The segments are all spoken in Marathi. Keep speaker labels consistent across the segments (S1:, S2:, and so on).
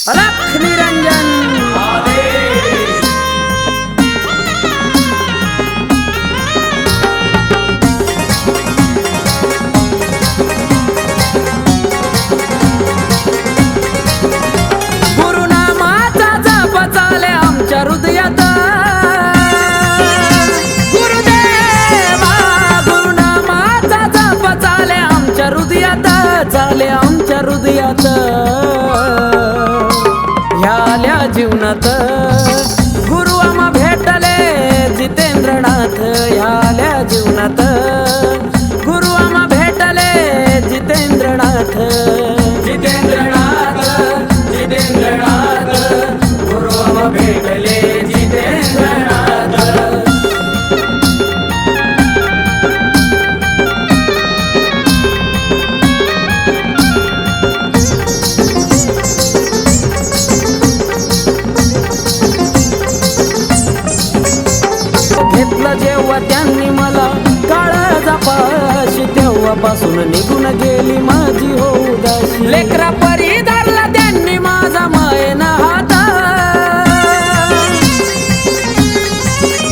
S1: अलख निरंजन गुरुनामाचा जप चाले आमच्या हृदयात गुरुदेवा गुरुनामाचा जप चाले आमच्या हृदयात चाले आमच्या हृदयात ह्याल्या जीवनात गुरु आम्हा भेटले जितेंद्रनाथ ह्याल्या जीवनात गुरु आम्हा भेटले जितेंद्रनाथ जितेंद्रनाथ जितेंद्रनाथ गुरु आम्हा भेटले जितेंद्रनाथ घेतलं जेव्हा त्यांनी मला काळजापाशी तेव्हापासून निघून गेली माझी हो उदासी लेकरा परी धरला त्यांनी माझा मायेन हात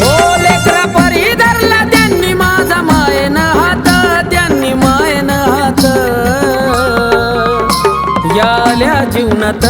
S1: हो लेकरा परी धरला त्यांनी माझा मायेन हात त्यांनी मायेन हात याल्या जीवनात